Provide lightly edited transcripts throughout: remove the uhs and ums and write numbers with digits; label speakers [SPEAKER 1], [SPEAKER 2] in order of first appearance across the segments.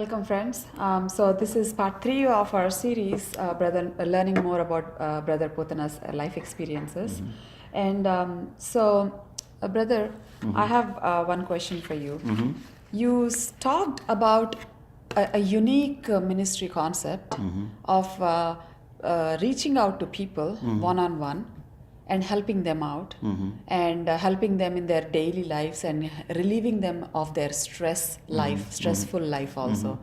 [SPEAKER 1] Welcome, friends. So this is part 3 of our series, learning more about Brother Pothana's life experiences. And Brother, I have one question for you. You talked about a unique ministry concept of reaching out to people one-on-one and helping them out and helping them in their daily lives and relieving them of their stressful life also.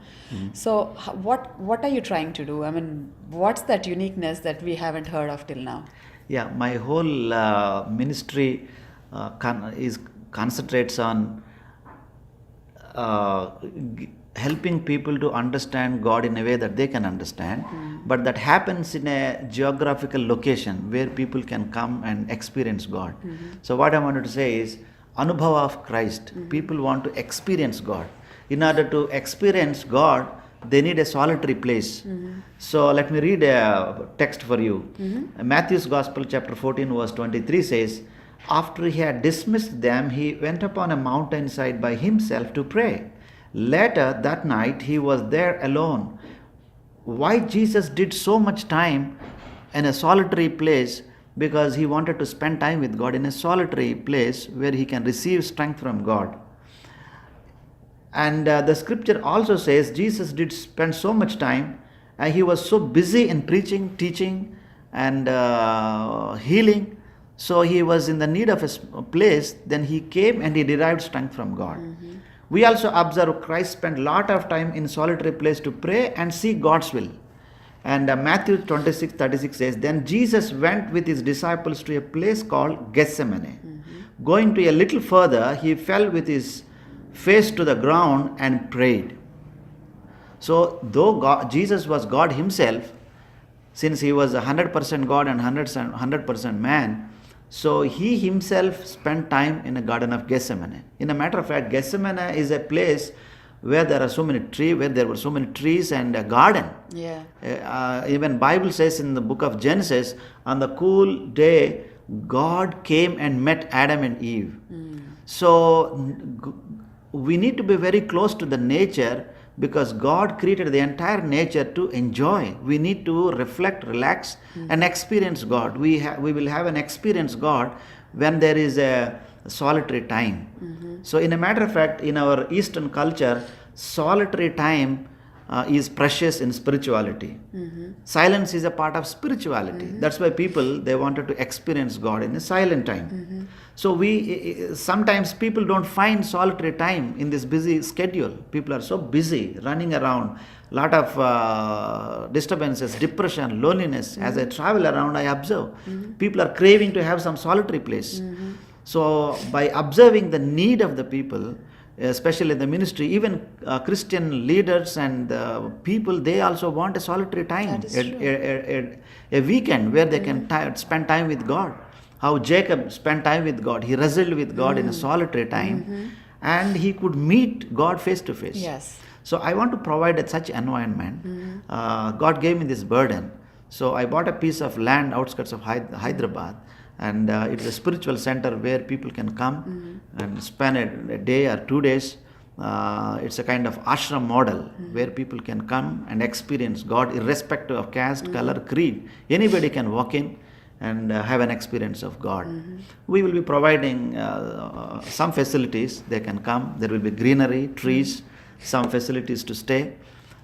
[SPEAKER 1] So what are you trying to do? I mean, what's that uniqueness that we haven't heard of till now?
[SPEAKER 2] Yeah, my whole ministry concentrates on helping people to understand God in a way that they can understand, but that happens in a geographical location where people can come and experience God. So what I wanted to say is, Anubhava of Christ, people want to experience God. In order to experience God, they need a solitary place. So let me read a text for you. Matthew's Gospel chapter 14 verse 23 says, after he had dismissed them, he went upon a mountainside by himself to pray. Later that night, he was there alone. Why Jesus did so much time in a solitary place? Because he wanted to spend time with God in a solitary place where he can receive strength from God. And the scripture also says Jesus did spend so much time, and he was so busy in preaching, teaching, and healing. So he was in the need of a place. Then he came and he derived strength from God. We also observe Christ spent a lot of time in solitary place to pray and seek God's will. And Matthew 26:36 says, then Jesus went with his disciples to a place called Gethsemane. Going to a little further, he fell with his face to the ground and prayed. So though Jesus was God himself, since he was 100% God and 100% man, so he himself spent time in the Garden of Gethsemane. In a matter of fact, Gethsemane is a place where there were so many trees and a garden. Yeah. Even Bible says in the book of Genesis, on the cool day, God came and met Adam and Eve. So we need to be very close to the nature, because God created the entire nature to enjoy. We need to reflect, relax, and experience God. We will have an experience God when there is a solitary time. So in a matter of fact, in our Eastern culture, solitary time is precious in spirituality. Silence is a part of spirituality. That's why people, they wanted to experience God in a silent time. So sometimes people don't find solitary time in this busy schedule. People are so busy running around, lot of disturbances, depression, loneliness. As I travel around, I observe people are craving to have some solitary place. So by observing the need of the people, especially the ministry, even Christian leaders and people, they also want a solitary time, a weekend where they can spend time with God. How Jacob spent time with God. He wrestled with God in a solitary time, and he could meet God face to face.
[SPEAKER 1] Yes.
[SPEAKER 2] So I want to provide such environment. God gave me this burden. So I bought a piece of land outskirts of Hyderabad, and it's a spiritual center where people can come and spend a day or 2 days. It's a kind of ashram model where people can come and experience God irrespective of caste, color, creed. Anybody can walk in and have an experience of God. We will be providing some facilities. They can come. There will be greenery, trees, some facilities to stay.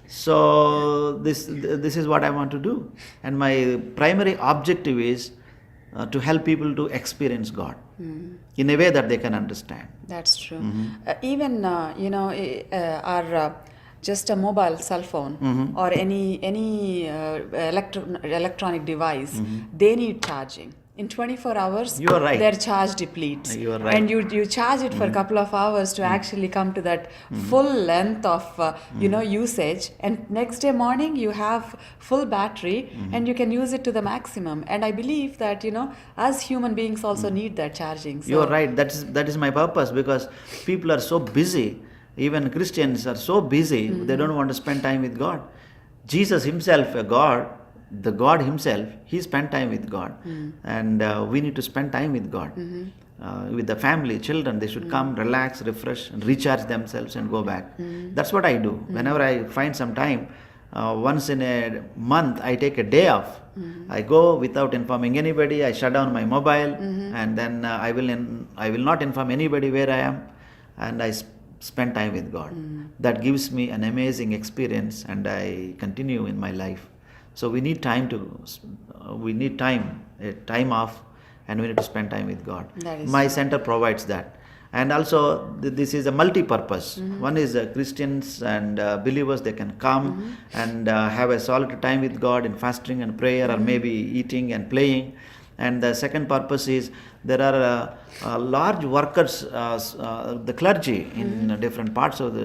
[SPEAKER 2] So this is what I want to do. And my primary objective is to help people to experience God in a way that they can understand.
[SPEAKER 1] That's true. Even our just a mobile cell phone or any electronic device, they need charging. In 24 hours,
[SPEAKER 2] you are right,
[SPEAKER 1] their charge depletes.
[SPEAKER 2] You are right.
[SPEAKER 1] And you charge it for a couple of hours to actually come to that full length of usage, and next day morning you have full battery and you can use it to the maximum. And I believe that as human beings also need that charging. So
[SPEAKER 2] you are right. That is my purpose, because people are so busy. Even Christians are so busy, they don't want to spend time with God. Jesus himself, a God, the God himself, he spent time with God. And we need to spend time with God. With the family, children, they should come, relax, refresh, and recharge themselves and go back. That's what I do. Whenever I find some time, once in a month, I take a day off. I go without informing anybody. I shut down my mobile, and then I will not inform anybody where I am, and I spend time with God. That gives me an amazing experience, and I continue in my life. So we need time a time off, and we need to spend time with God. My center provides that. And also, this is a multi-purpose. One is Christians and believers, they can come and have a solid time with God in fasting and prayer, or maybe eating and playing. And the second purpose is there are large workers, the clergy in different parts of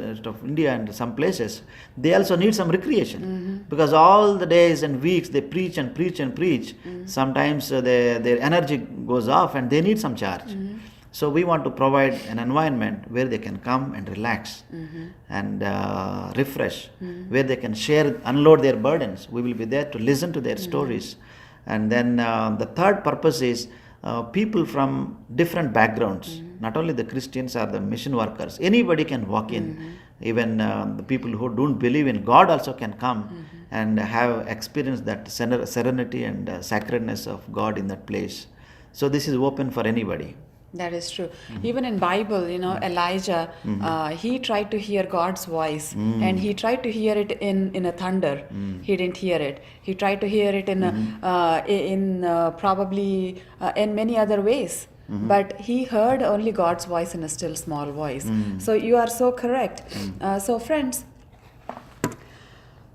[SPEAKER 2] India and some places. They also need some recreation, because all the days and weeks they preach and preach and preach. Sometimes their energy goes off and they need some charge. So we want to provide an environment where they can come and relax and refresh, where they can share, unload their burdens. We will be there to listen to their stories. And then the third purpose is people from different backgrounds, not only the Christians or the mission workers. Anybody can walk in. Even the people who don't believe in God also can come and have experienced that serenity and sacredness of God in that place. So this is open for anybody.
[SPEAKER 1] That is true. Even in Bible, Elijah, he tried to hear God's voice, and he tried to hear it in a thunder. He didn't hear it. He tried to hear it in probably in many other ways. But he heard only God's voice in a still small voice. So you are so correct. So friends,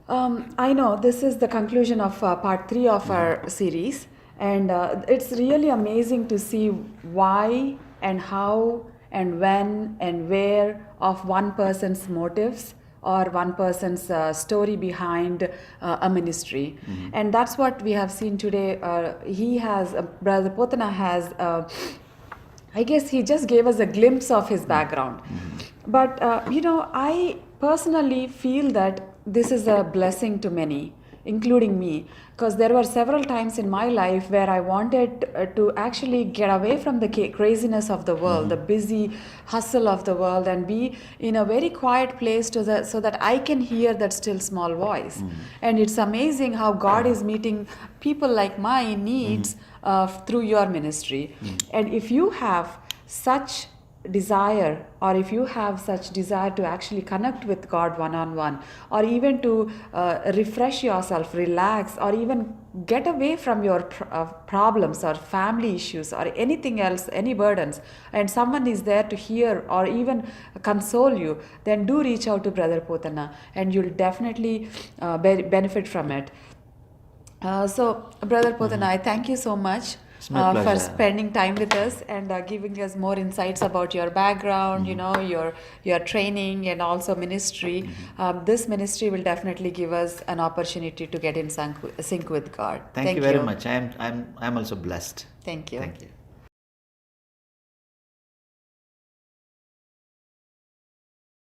[SPEAKER 1] I know this is the conclusion of part 3 of our series. And it's really amazing to see why and how and when and where of one person's motives or one person's story behind a ministry. And that's what we have seen today. Brother Pothana has, I guess he just gave us a glimpse of his background. But, I personally feel that this is a blessing to many, including me, because there were several times in my life where I wanted to actually get away from the craziness of the world, the busy hustle of the world, and be in a very quiet place so that I can hear that still small voice. And it's amazing how God is meeting people like my needs through your ministry. And if you have such desire, or if you have such desire to actually connect with God one-on-one, or even to refresh yourself, relax, or even get away from your problems or family issues or anything else, any burdens, and someone is there to hear or even console you, then do reach out to Brother Pothana, and you'll definitely benefit from it. So Brother Pothana, I thank you so much for spending time with us and giving us more insights about your background, your training and also ministry. This ministry will definitely give us an opportunity to get in sync with God.
[SPEAKER 2] Thank you very much. I'm also blessed.
[SPEAKER 1] Thank you.
[SPEAKER 2] Thank you.